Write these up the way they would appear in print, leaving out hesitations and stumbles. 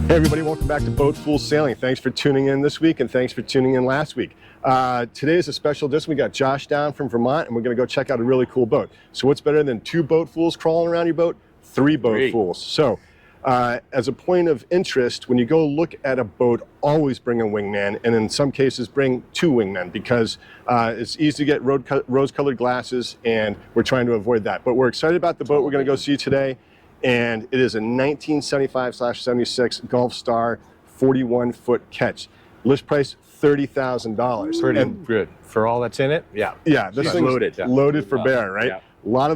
Hey everybody, welcome back to Boat Fool Sailing. Thanks for tuning in this week and thanks for tuning in last week. Today is a special edition. We got Josh down from Vermont and we're going to go check out a really cool boat. So what's better than 2 boat fools crawling around your boat? 3 boat fools. So as a point of interest, when you go look at a boat, always bring a wingman, and in some cases bring 2 wingmen, because it's easy to get rose-colored glasses and we're trying to avoid that. But we're excited about the boat we're going to go see today. And it is a 1975/76 Gulfstar 41-foot Ketch. List price $30,000. Pretty good for all that's in it. Yeah. Yeah, this thing's loaded for bear, right? Yeah. A lot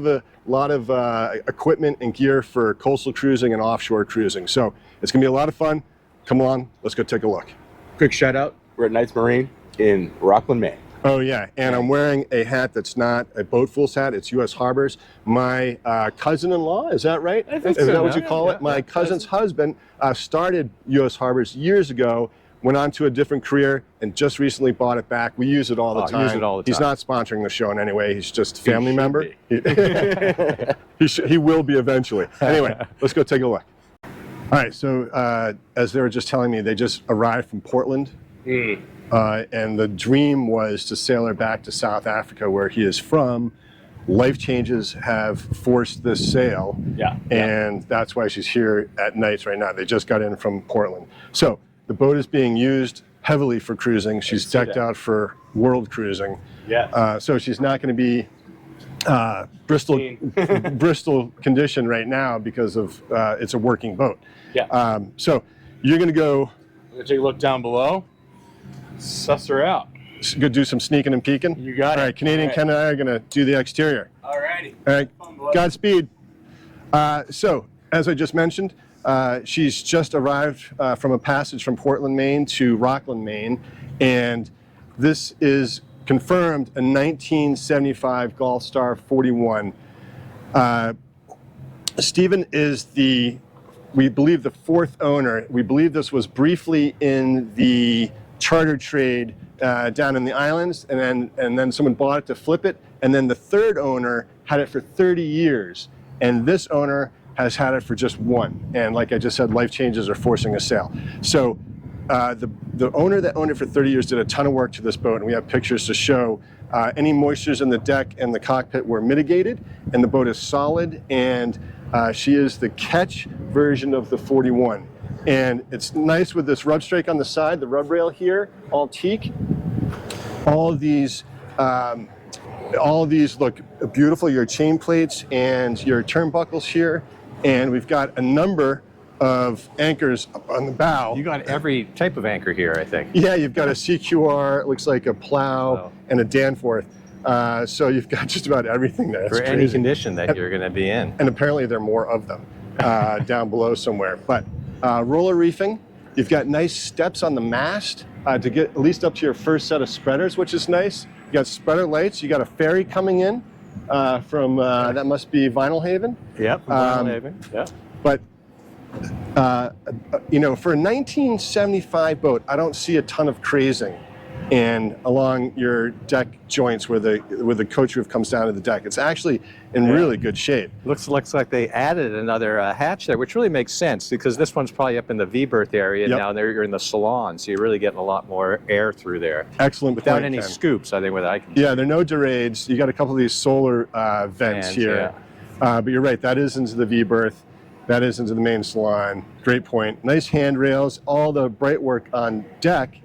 of equipment and gear for coastal cruising and offshore cruising. So it's gonna be a lot of fun. Come along, let's go take a look. Quick shout out. We're at Knights Marine in Rockland, Maine. Oh yeah, and I'm wearing a hat that's not a Boat Fool's hat, it's U.S. Harbors. My cousin-in-law, is that right? I think is so, that what you call it? My cousin's husband started U.S. Harbors years ago, went on to a different career, and just recently bought it back. We use it all the time. Use it all the time. He's not sponsoring the show in any way, he's just a family member. He will be eventually. Anyway, let's go take a look. All right, so as they were just telling me, they just arrived from Portland. And the dream was to sail her back to South Africa, where he is from. Life changes have forced this sail, and that's why she's here at Knights right now. They just got in from Portland. So the boat is being used heavily for cruising. She's decked out for world cruising. So she's not going to be Bristol condition right now because of it's a working boat. So you're going to go. I'm going to take a look down below. Suss her out. Go do some sneaking and peeking. You got it. All right, Canadian Ken and I are going to do the exterior. All righty. All right, Godspeed. So, as I just mentioned, she's just arrived from a passage from Portland, Maine to Rockland, Maine, and this is confirmed a 1975 Gulfstar 41. Stephen is we believe the 4th owner. We believe this was briefly in the charter trade down in the islands, and then someone bought it to flip it, and then the 3rd owner had it for 30 years, and this owner has had it for just 1. And like I just said, life changes are forcing a sale. So the owner that owned it for 30 years did a ton of work to this boat, and we have pictures to show any moistures in the deck and the cockpit were mitigated, and the boat is solid, and she is the Ketch version of the 41. And it's nice with this rub strake on the side, the rub rail here, all teak. All of these look beautiful, your chain plates and your turnbuckles here. And we've got a number of anchors up on the bow. You got every type of anchor here, I think. Yeah, you've got a CQR, it looks like a plow, and a Danforth. So you've got just about everything there. That's for any condition that you're going to be in. And apparently there are more of them down below somewhere. But roller reefing, you've got nice steps on the mast to get at least up to your first set of spreaders, which is nice. You got spreader lights, you got a ferry coming in from, that must be Vinyl Haven. Yep, Vinyl Haven, yeah. But, you know, for a 1975 boat, I don't see a ton of crazing and along your deck joints where the coach roof comes down to the deck. It's actually in really good shape. Looks like they added another hatch there, which really makes sense because this one's probably up in the V-berth area. Now you're in the salon, so you're really getting a lot more air through there. Excellent without point, any Ken. Scoops, I think, what I can Yeah, there are no derades. You got a couple of these solar vents here. But you're right, that is into the V-berth. That is into the main salon. Great point. Nice handrails. All the bright work on deck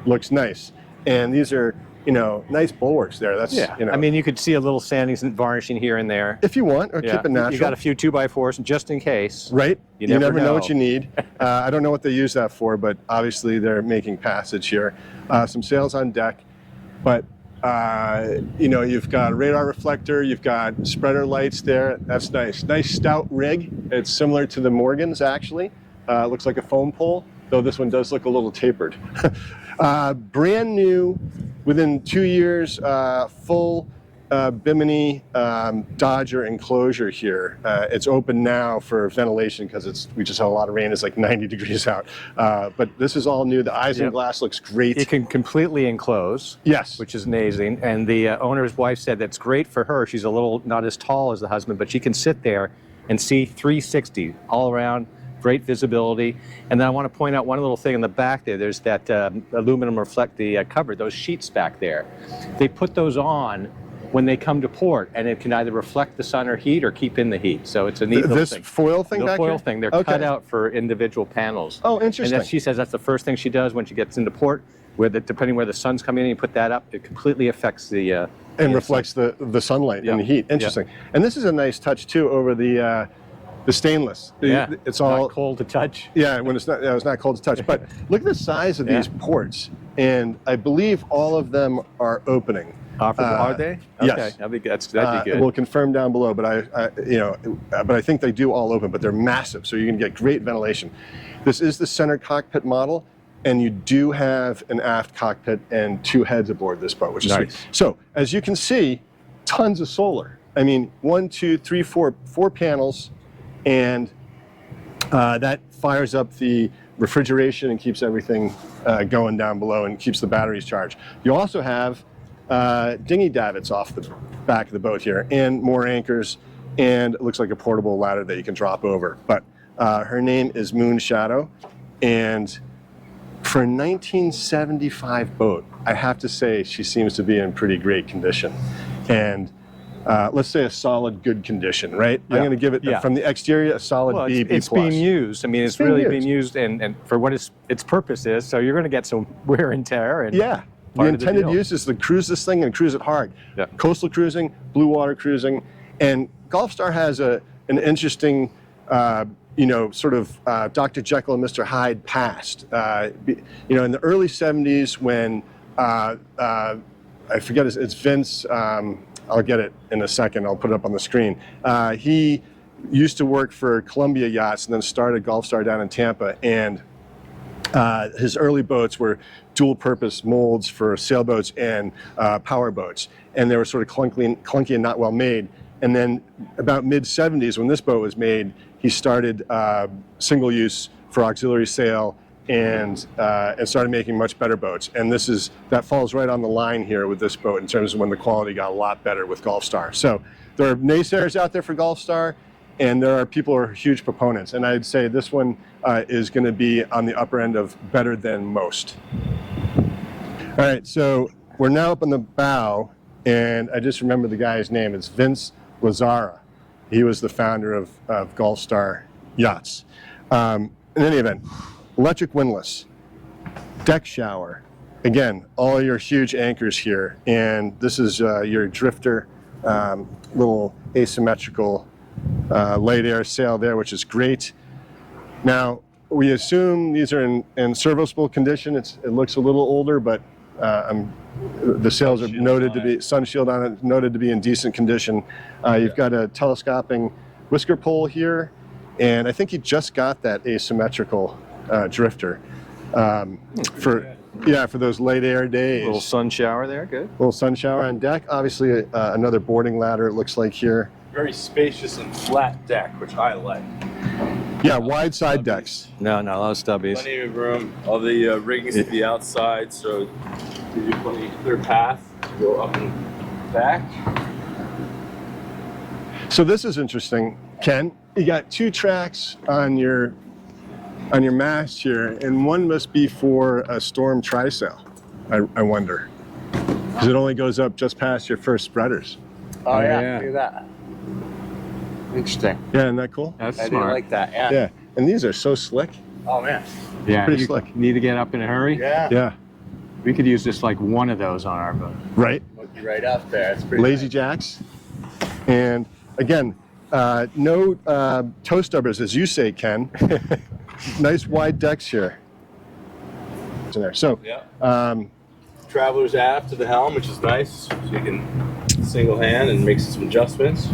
looks nice. And these are, you know, nice bulwarks there. That's, you know. I mean, you could see a little sanding and varnishing here and there. If you want, or keep it natural. You got a few 2x4s just in case. Right. You never know what you know. need. I don't know what they use that for, but obviously they're making passage here. Some sails on deck. But, you know, you've got a radar reflector. You've got spreader lights there. That's nice. Nice stout rig. It's similar to the Morgan's, actually. Looks like a foam pole, though this one does look a little tapered. Brand new, within 2 years, full Bimini Dodger enclosure here. It's open now for ventilation because we just had a lot of rain. It's like 90 degrees out. But this is all new. The isinglass looks great. It can completely enclose. Yes. Which is amazing. And the owner's wife said that's great for her. She's a little not as tall as the husband, but she can sit there and see 360 all around. great visibility. And then I want to point out one little thing in the back there. There's that aluminum cover, those sheets back there. They put those on when they come to port, and it can either reflect the sun or heat or keep in the heat. So it's a neat little thing. This foil thing back here? The foil thing. They're cut out for individual panels. Oh, interesting. And she says that's the first thing she does when she gets into port. Depending where the sun's coming in, you put that up, it completely affects the... and reflects the sunlight and the heat. Interesting. And this is a nice touch, too, over the stainless. Yeah, it's all not cold to touch. Yeah, when it's not cold to touch. But look at the size of these ports. And I believe all of them are opening. Are they? Okay. Yes. That'd be good. We'll confirm down below, but I think they do all open, but they're massive, so you can get great ventilation. This is the center cockpit model, and you do have an aft cockpit and 2 heads aboard this boat, which is nice. sweet. So as you can see, tons of solar. I mean, 1, 2, 3, 4 panels, and that fires up the refrigeration and keeps everything going down below and keeps the batteries charged. You also have dinghy davits off the back of the boat here, and more anchors, and it looks like a portable ladder that you can drop over. But her name is Moon Shadow, and for a 1975 boat, I have to say she seems to be in pretty great condition. And let's say a solid good condition, right? Yeah. I'm going to give it, from the exterior, a solid B, B+. It's being used. I mean, it's really being used and for what its purpose is, so you're going to get some wear and tear. And yeah. The intended use is to cruise this thing and cruise it hard. Yeah. Coastal cruising, blue water cruising, and Gulfstar has an interesting, sort of Dr. Jekyll and Mr. Hyde past. In the early 70s when, I forget, it's Vince, I'll get it in a second, I'll put it up on the screen. He used to work for Columbia Yachts and then started Gulfstar down in Tampa, and his early boats were dual-purpose molds for sailboats and power boats, and they were sort of clunky and not well made. And then about mid-70s, when this boat was made, he started single-use for auxiliary sail and started making much better boats. And that falls right on the line here with this boat in terms of when the quality got a lot better with Gulfstar. So there are naysayers out there for Gulfstar, and there are people who are huge proponents. And I'd say this one is going to be on the upper end of better than most. All right, so we're now up on the bow, and I just remember the guy's name. It's Vince Lazzara. He was the founder of Gulfstar Yachts. In any event, electric windlass, deck shower. Again, all your huge anchors here, and this is your drifter, little asymmetrical light air sail there, which is great. Now, we assume these are in serviceable condition. It looks a little older, but the sails are noted to be, sun shield on it, noted to be in decent condition. You've got a telescoping whisker pole here, and I think you just got that asymmetrical drifter for those late air days. A little sun shower there, good. A little sun shower on deck. Obviously, another boarding ladder, it looks like here. Very spacious and flat deck, which I like. Yeah, wide side decks. No, a lot of stubbies. Plenty of room. All the rigging's to the outside, so gives you plenty of clear path to go up and back. So this is interesting, Ken. You got 2 tracks on your mast here, and one must be for a storm trysail. I wonder, because it only goes up just past your first spreaders. Oh yeah, look at that. Interesting. Yeah, isn't that cool? That's I do smart. like that, yeah. Yeah, and these are so slick. Oh man. Yeah, Pretty you slick. need to get up in a hurry. Yeah. Yeah, We could use just like one of those on our boat. right. Look you right up there. It's pretty Lazy nice. jacks. And again, no toe stubbers, as you say, Ken. Nice wide decks here. In there. So, Traveler's aft to the helm, which is nice, so you can single hand and make some adjustments.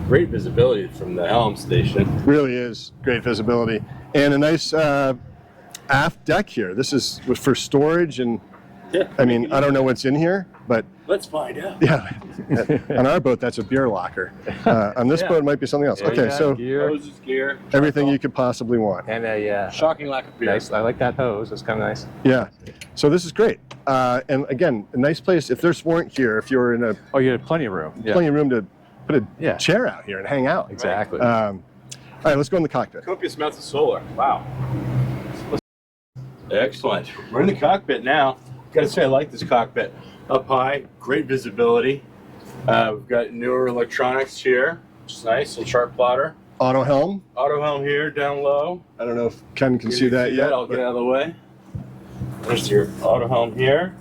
Great visibility from the helm station. really is great visibility. And a nice aft deck here. This is for storage, and I mean, I don't know what's in here, but Let's find out. yeah, on our boat, that's a beer locker. On this boat, it might be something else. Okay, so Hoses, gear. everything you could possibly want. And a Shocking lack of beer. nice. I like that hose. That's kind of nice. Yeah, so this is great. And again, a nice place. If this weren't here, if you were in Oh, you had plenty of room. Yeah. plenty of room to put a Yeah. chair out here and hang out. Exactly. right, let's go in the cockpit. Copious amounts of solar. Wow. Excellent. We're in the cockpit now. Gotta say, I like this cockpit. Up high, great visibility. We've got newer electronics here, which is nice. Little chart plotter. Auto helm. Auto helm here, down low. I don't know if Ken can see that yet. I'll get out of the way. There's your auto helm here.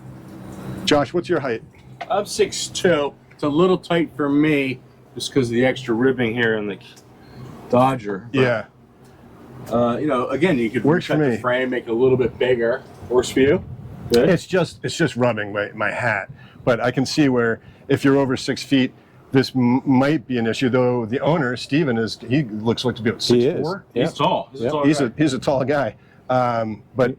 Josh, what's your height? I'm 6'2". It's a little tight for me, just because of the extra ribbing here in the Dodger. But, Yeah. you know, again, you could Works for cut me. the frame, make it a little bit bigger. Works for you? Good. It's just rubbing my hat, but I can see where if you're over 6 feet, this might be an issue. Though the owner, Steven, he looks like to be about 6'4". He's tall. He's a tall guy. He's a tall guy, but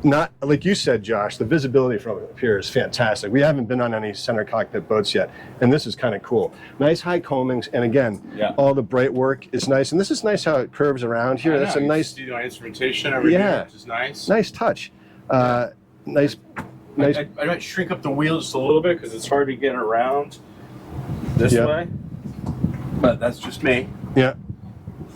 not like you said, Josh. The visibility from up here is fantastic. We haven't been on any center cockpit boats yet, and this is kind of cool. Nice high combings, and again, all the bright work is nice. And this is nice how it curves around here. That's a nice. You know, instrumentation over here, which is nice. Nice touch. Nice. I might shrink up the wheel just a little bit because it's hard to get around this way. But that's just me. Yeah.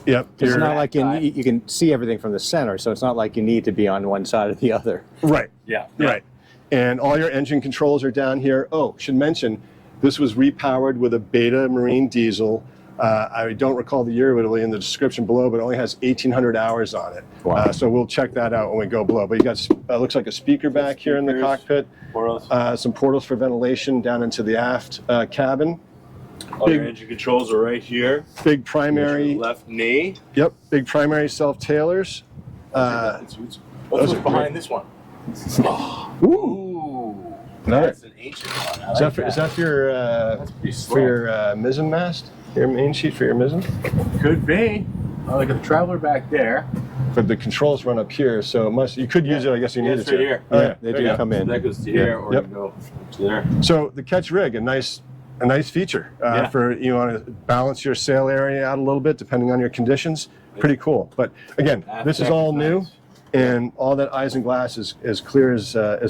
Yep. It's not like you can see everything from the center, so it's not like you need to be on one side or the other. Right. Yeah. Right. And all your engine controls are down here. Oh, should mention, this was repowered with a Beta Marine diesel. I don't recall the year, but it'll be in the description below, but it only has 1,800 hours on it. Wow. So we'll check that out when we go below. But you got, looks like a speaker back here in the cockpit. Portals. Some portals for ventilation down into the aft cabin. All your engine controls are right here. Big primary. Left knee. Yep. Big primary self-tailers. What's behind this one? Ooh. That's an ancient one. Is that for your mizzen mast? Your main sheet for your mizzen? Could be. Oh, like a traveler back there. But the controls run up here, so it must. You could use it. I guess you need it right to. here. Oh, yeah, They do come in. That goes to here, or you go to there. So the Ketch rig, a nice feature for you want to balance your sail area out a little bit depending on your conditions. Pretty cool. But again, this is all new, and all that eyes and glass is as clear as a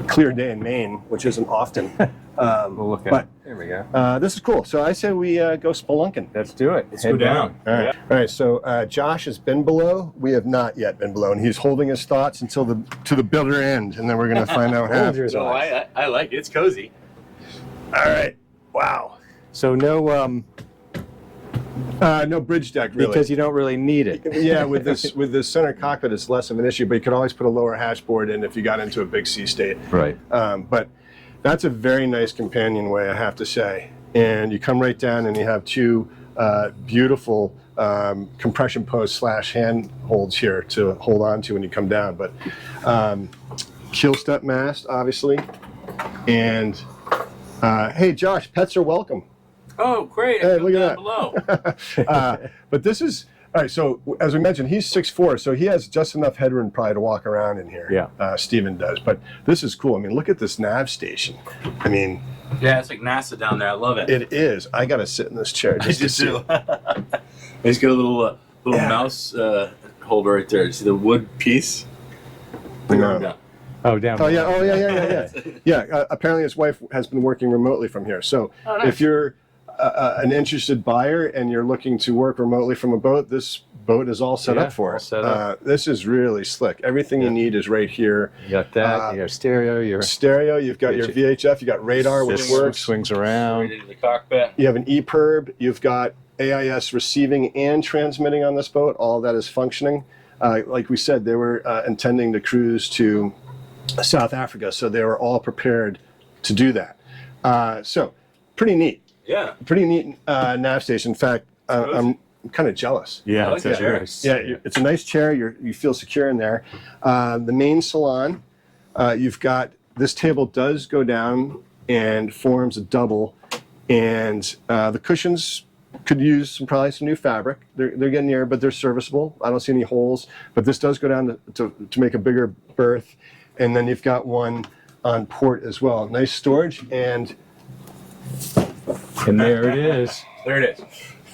clear day in Maine, which isn't often. We'll look at it. There we go. This is cool. So I say we go spelunking. Let's do it. Let's go down. All right. All right. So Josh has been below. We have not yet been below, and he's holding his thoughts until to the bitter end, and then we're going to find out what happens. So I like it. It's cozy. All right. Wow. So no bridge deck really. because you don't really need it. Yeah, with this center cockpit, it's less of an issue, but you could always put a lower hatchboard in if you got into a big sea state. Right. But that's a very nice companionway, I have to say. And you come right down and you have two beautiful compression posts / hand holds here to hold on to when you come down. But keel step mast, obviously. And hey, Josh, pets are welcome. Oh, great. Hey, look at that. Below. But this is, all right, so as we mentioned, he's 6'4", so he has just enough headroom probably to walk around in here. Yeah. Steven does. But this is cool. I mean, look at this nav station. I mean, Yeah, it's like NASA down there. I love it. it is. I got to sit in this chair just to see. He's got a little mouse holder right there. See the wood piece? No. Oh, down. Oh, yeah. Yeah, apparently his wife has been working remotely from here. So if you're an interested buyer and you're looking to work remotely from a boat, this boat is all set up for all it. set up. This is really slick. Everything you need is right here. You got that. You got stereo. Your Stereo, you've got your VHF, you got radar, which works. swings Right around. into the cockpit. You have an EPIRB, you've got AIS receiving and transmitting on this boat. All that is functioning. Like we said, they were intending to cruise to South Africa, so they were all prepared to do that. So, pretty neat. Yeah. Pretty neat nav station. In fact, I'm kind of jealous. Yeah, I like that chair. It's a nice chair. You feel secure in there. The main salon, you've got, this table does go down and forms a double, and the cushions could use probably some new fabric. They're getting near, but they're serviceable. I don't see any holes, but this does go down to make a bigger berth, and then you've got one on port as well. Nice storage, and And there it is. There it is.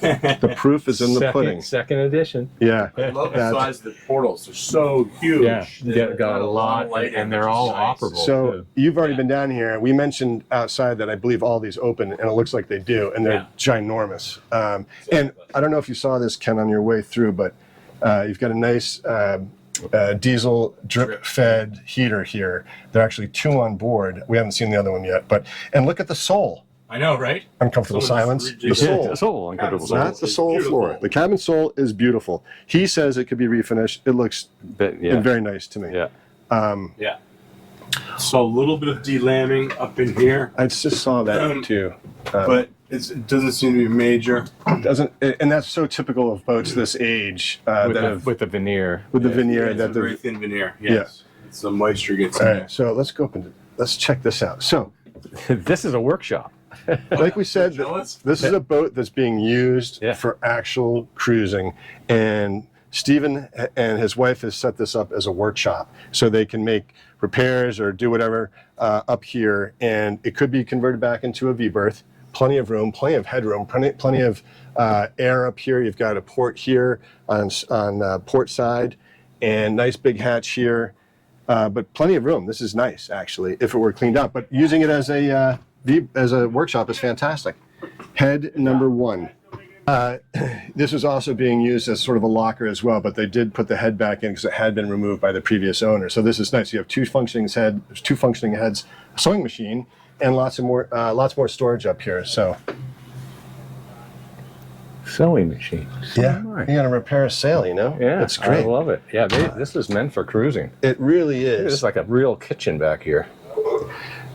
The proof is in the pudding. Second edition. Yeah. I love the That's- size of the portals. They're so huge. Yeah, got a lot, light, and they're all operable. So too. you've already been down here. We mentioned outside that I believe all these open, and it looks like they do, and they're ginormous. And I don't know if you saw this, Ken, on your way through, but you've got a nice diesel drip-fed heater here. There are actually 2 on board. We haven't seen the other one yet, and look at the sole. I know, right? Uncomfortable silence. The sole. Sole, uncomfortable Cabin sole. That's the sole floor. The cabin sole is beautiful. He says it could be refinished. It looks very nice to me. Yeah. Yeah. So a little bit of delambing up in here, I just saw that too. but it doesn't seem to be major. Doesn't, and that's so typical of boats this age With the veneer. with the veneer It's that a they're. very thin veneer. Yes. So moisture gets in All there. right, so let's go open. Let's check this out. So, This is a workshop. like we said, Jealous? this is a boat that's being used Yeah. for actual cruising, and Stephen and his wife has set this up as a workshop, so they can make repairs or do whatever up here, and it could be converted back into a V berth. Plenty of room, plenty of headroom, plenty of air up here. You've got a port here on port side, and nice big hatch here, but plenty of room. This is nice, actually, if it were cleaned up. But using it as a workshop is fantastic. Head number 1. This was also being used as sort of a locker as well, but they did put the head back in because it had been removed by the previous owner. So this is nice. You have 2 functioning heads, a sewing machine, and lots more storage up here. So Sewing machine. yeah, you got to repair a sail, Yeah, that's great. I love it. Yeah, this is meant for cruising. It really It's is. like a real kitchen back here.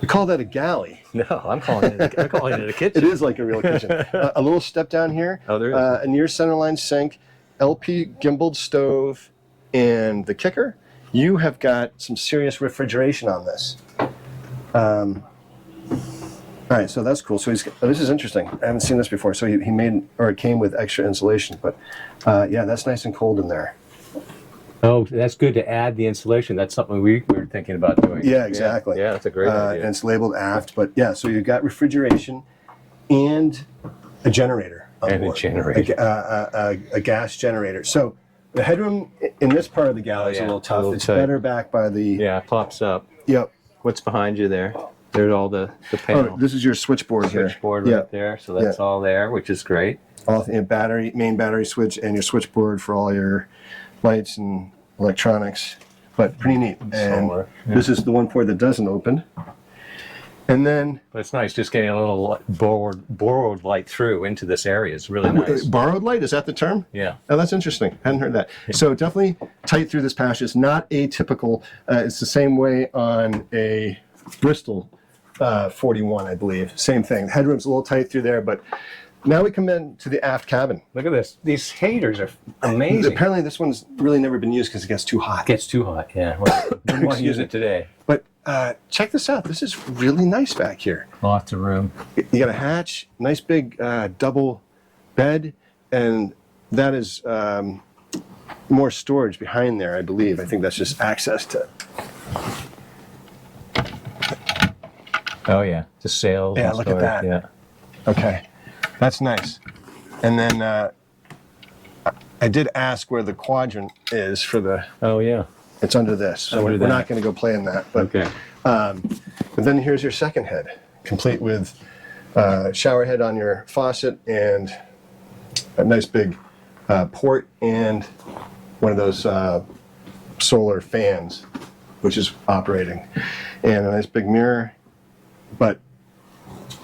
We call that a galley. No, I'm calling it a kitchen. It is like a real kitchen. A little step down here, Oh, there is. a near centerline sink, LP gimbaled stove, and the kicker, you have got some serious refrigeration on this. All right, so that's cool. So this is interesting. I haven't seen this before. So he made, or it came with extra insulation, but yeah, that's nice and cold in there. Oh, that's good to add the insulation. That's something we were thinking about doing. Yeah, exactly. Yeah, that's a great idea. And it's labeled aft, but yeah, so you've got refrigeration and a generator. on And a board. generator. A gas generator. So the headroom in this part of the galley is a little tough. It's tight. better back by the. Yeah, it pops up. Yep. What's behind you there? There's all the panel. Oh, this is your switchboard here. Switchboard Yeah. right there. So that's all there, which is great. All main battery switch, and your switchboard for all your lights and electronics. But pretty neat. And Solar, this is the one port that doesn't open. And then But it's nice just getting a little borrowed light through into this area. It's really nice. borrowed light, is that the term? Yeah. Oh, that's interesting. Hadn't heard that. So definitely tight through this passage. It's not atypical. It's the same way on a Bristol 41, I believe. Same thing. The headroom's a little tight through there, but now we come in to the aft cabin. Look at this. These haters are amazing. Apparently this one's really never been used because it gets too hot. Gets too hot. Yeah. Well, we want to use it today. But check this out. This is really nice back here. Lots of room. You got a hatch, nice big double bed, and that is more storage behind there, I believe. I think that's just access to. Oh yeah. The sails. Yeah, and look at storage, that. Yeah. Okay, that's nice. And then I did ask where the quadrant is for the. Oh yeah. It's under this, so Under we're that. not going to go play in that. But, Okay. but then here's your second head, complete with shower head on your faucet and a nice big port and one of those solar fans, which is operating, and a nice big mirror. But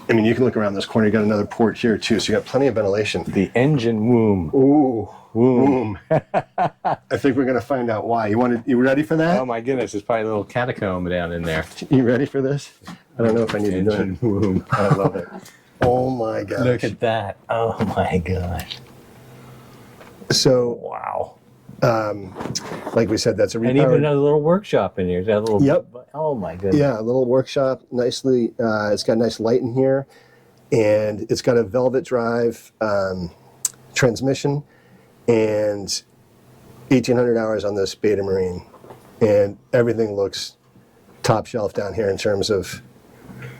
I mean, you can look around this corner. You got another port here too, so you got plenty of ventilation. The engine womb. Ooh, womb. I think we're gonna find out why. You ready for that? Oh my goodness, there's probably a little catacomb down in there. You ready for this? I don't know if I need to do Engine it. womb. I love it. Oh my gosh. Look at that. Oh my gosh. So, Wow. like we said, that's a And even repowered. another little workshop in here. That little. Yep. Oh my goodness. Yeah, a little workshop. Nicely, it's got a nice light in here, and it's got a velvet drive transmission, and 1,800 hours on this Beta Marine, and everything looks top shelf down here in terms of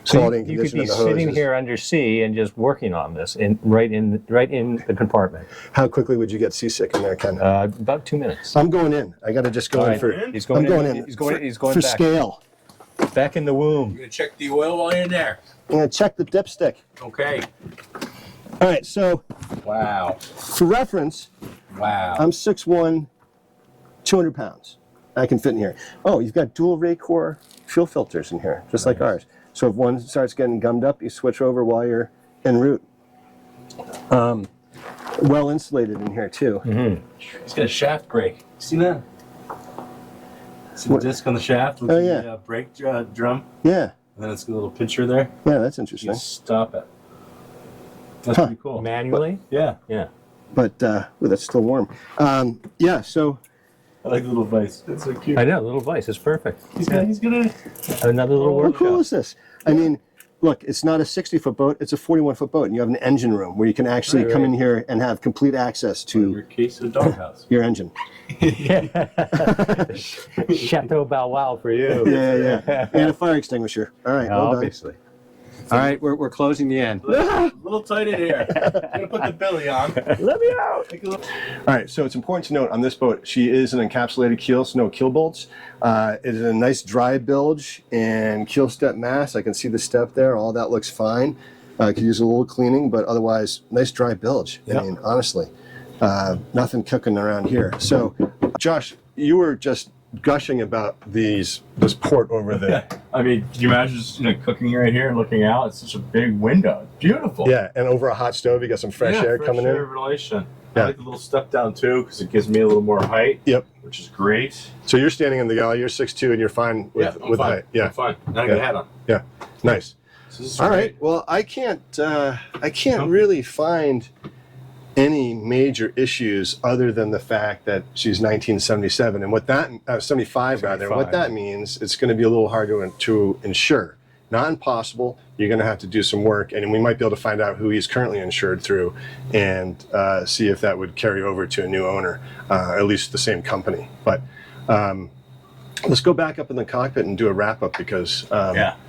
quality and You could condition be of the sitting hoses. here under sea and just working on this, right in the compartment. How quickly would you get seasick in there, Ken? About 2 minutes. I'm going in. I got to just go All in right. for. He's going I'm going in. in. He's going. He's going for back. scale. Back in the womb. You're gonna check the oil while you're in there. I'm gonna check the dipstick. Okay. All right. So Wow. for reference, Wow. I'm 6'1", 200 pounds. I can fit in here. Oh, you've got dual Raycor fuel filters in here, just like ours. So if one starts getting gummed up, you switch over while you're en route. Well insulated in here too. He's got a shaft brake. See that? See the What? disc on the shaft with Oh, the yeah. brake drum? Yeah, And then it's got a little pincher there. yeah, that's You interesting. can stop it. That's Huh. pretty cool. Manually. Yeah. Yeah. But well, that's still warm. Yeah, so I like the little vice. That's so cute. I know. Little vice. It's perfect. He's gonna. Another little how cool workshop. is this? I mean, look, it's not a 60-foot boat; it's a 41-foot boat, and you have an engine room where you can actually Right, come right. in here and have complete access Your to case of doghouse. your engine. Chateau Bow Wow for you. Yeah, yeah, and a fire extinguisher. All right, well done. Obviously. All right, we're closing the end. A little tight in here. I'm gonna put the billy on. Let me out. All right, so it's important to note on this boat, she is an encapsulated keel, so no keel bolts. It is a nice dry bilge and keel step mast. I can see the step there. All that looks fine. Could use a little cleaning, but otherwise, nice dry bilge. Yep. I mean, honestly, nothing cooking around here. So, Josh, you were just gushing about this port over there. I mean, can you imagine just cooking right here and looking out? It's such a big window. It's beautiful. Yeah, and over a hot stove, you got some fresh air coming in. Ventilation. Yeah. I like the little step down too because it gives me a little more height. Yep. Which is great. So you're standing in the galley. You're 6'2", and you're fine with I'm fine. height. Yeah, I'm fine. Now I got a hat on. yeah, nice. So this is All great. right. Well, I can't really find any major issues other than the fact that she's 1977, and what that 75 rather. And what 75. that means, it's going to be a little hard to insure. Not impossible. You're going to have to do some work, and we might be able to find out who he's currently insured through, and see if that would carry over to a new owner, at least the same company. But let's go back up in the cockpit and do a wrap up because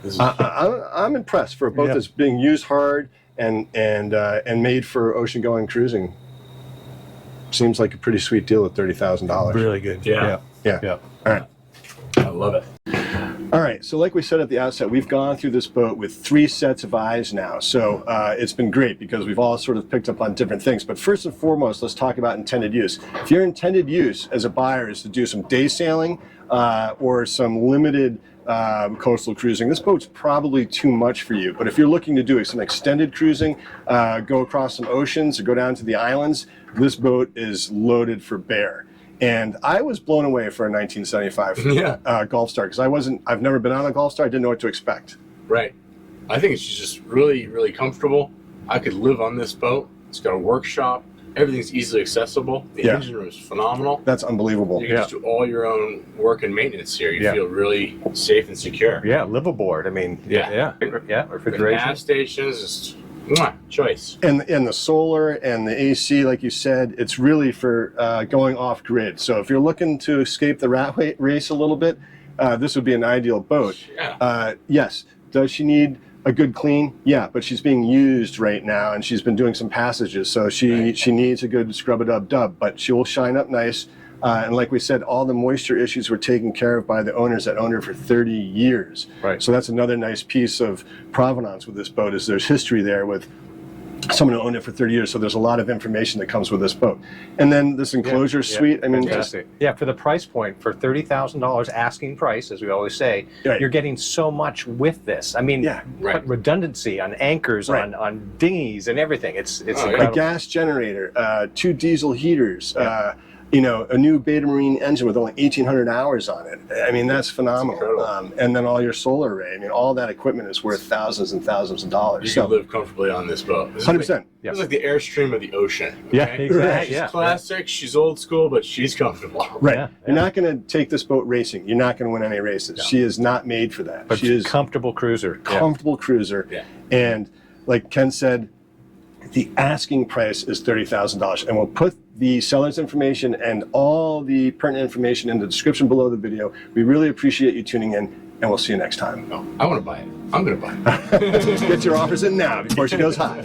This is I'm impressed for a boat Yeah. that's being used hard and made for ocean going cruising. Seems like a pretty sweet deal at $30,000. Really good. Yeah. Yeah. Yeah. All right. I love it. All right. So like we said at the outset, we've gone through this boat with 3 sets of eyes now. So it's been great because we've all sort of picked up on different things. But first and foremost, let's talk about intended use. If your intended use as a buyer is to do some day sailing or some limited coastal cruising, this boat's probably too much for you. But if you're looking to do some extended cruising, go across some oceans or go down to the islands, this boat is loaded for bear. And I was blown away for a 1975 Gulfstar because I've never been on a Gulfstar. I didn't know what to expect. Right. I think it's just really, really comfortable. I could live on this boat. It's got a workshop. Everything's easily accessible. The Yeah. engine room is phenomenal. That's unbelievable. You can just do all your own work and maintenance here. You feel really safe and secure. Yeah, live aboard. I mean, Yeah. refrigeration. Gas stations, just choice. And the solar and the AC, like you said, it's really for going off grid. So if you're looking to escape the rat race a little bit, this would be an ideal boat. Yeah. Yes. Does she need a good clean? Yeah, but she's being used right now, and she's been doing some passages, so she needs a good scrub-a-dub-dub, but she will shine up nice. And like we said, all the moisture issues were taken care of by the owners that owned her for 30 years. Right. So that's another nice piece of provenance with this boat is there's history there with someone who owned it for 30 years. So there's a lot of information that comes with this boat. And then this enclosure suite, I mean, just, Fantastic. Yeah, for the price point, for $30,000 asking price, as we always say, Right. you're getting so much with this. I mean, Yeah. Right. redundancy on anchors, Right. on dinghies and everything. It's yeah. a incredible. gas generator, 2 diesel heaters, a new Beta Marine engine with only 1,800 hours on it. I mean, that's phenomenal. incredible. And then all your solar array. I mean, all that equipment is worth thousands and thousands of dollars. You can live comfortably on this boat. This is 100%. Like, it's like the Airstream of the ocean. Yeah, okay? exactly. She's Yeah. classic, she's old school, but she's comfortable. Right. Yeah, You're not going to take this boat racing. You're not going to win any races. She is not made for that. But She is comfortable cruiser. comfortable cruiser. Yeah. And like Ken said, The asking price is $30,000, and we'll put the seller's information and all the pertinent information in the description below the video. We really appreciate you tuning in, and we'll see you next time. No, I want to buy it. I'm going to buy it. Get your offers in now before she goes high.